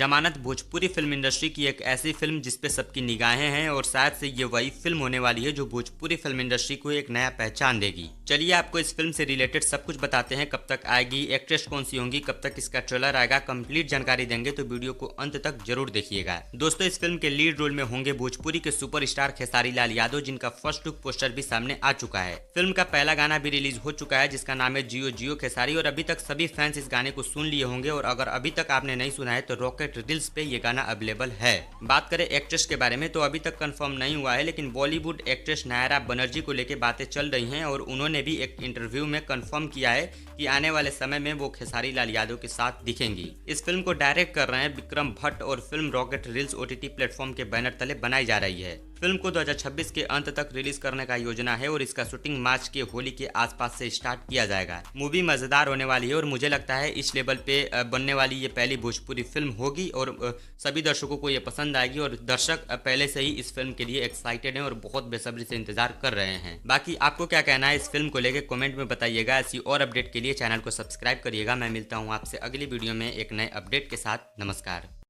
जमानत Bhojpuri film industry की एक ऐसी फिल्म जिसपे सबकी निगाहें हैं और शायद से ये वही फिल्म होने वाली है जो भोजपुरी फिल्म इंडस्ट्री को एक नया पहचान देगी। चलिए आपको इस फिल्म से रिलेटेड सब कुछ बताते हैं, कब तक आएगी, एक्ट्रेस कौन सी होंगी, कब तक इसका ट्रेलर आएगा, कंप्लीट जानकारी देंगे, तो वीडियो को अंत तक जरूर देखिएगा। दोस्तों, इस फिल्म के लीड रोल में होंगे भोजपुरी के सुपरस्टार खेसारी लाल यादव, जिनका फर्स्ट लुक पोस्टर भी सामने आ चुका है। फिल्म का पहला गाना भी रिलीज हो चुका है जिसका नाम है जियो जियो खेसारी, और अभी तक सभी फैंस इस गाने को सुन लिए होंगे, और अगर अभी तक आपने नहीं सुना है तो रॉकेट रील्स पे ये गाना अवेलेबल है। बात करें एक्ट्रेस के बारे में तो अभी तक कंफर्म नहीं हुआ है, लेकिन बॉलीवुड एक्ट्रेस नायरा बनर्जी को लेकर बातें चल रही हैं और उन्होंने भी एक इंटरव्यू में कंफर्म किया है कि आने वाले समय में वो खेसारी लाल यादव के साथ दिखेंगी। इस फिल्म को डायरेक्ट कर रहे हैं विक्रम भट्ट और film rocket reels OTT platform के बैनर तले बनाई जा रही है। फिल्म को 2026 के अंत तक रिलीज करने का योजना है और इसका शूटिंग मार्च के होली के आसपास से स्टार्ट किया जाएगा। मूवी मजेदार होने वाली है और मुझे लगता है इस लेवल पे बनने वाली ये पहली भोजपुरी फिल्म होगी और सभी दर्शकों को ये पसंद आएगी, और दर्शक पहले से ही इस फिल्म के लिए एक्साइटेड हैं और बहुत बेसब्री से इंतजार कर रहे हैं। बाकी आपको क्या कहना है इस फिल्म को लेकर कमेंट में बताइएगा। ऐसी और अपडेट के लिए चैनल को सब्सक्राइब करिएगा। मैं मिलता हूँ आपसे अगली वीडियो में एक नए अपडेट के साथ। नमस्कार।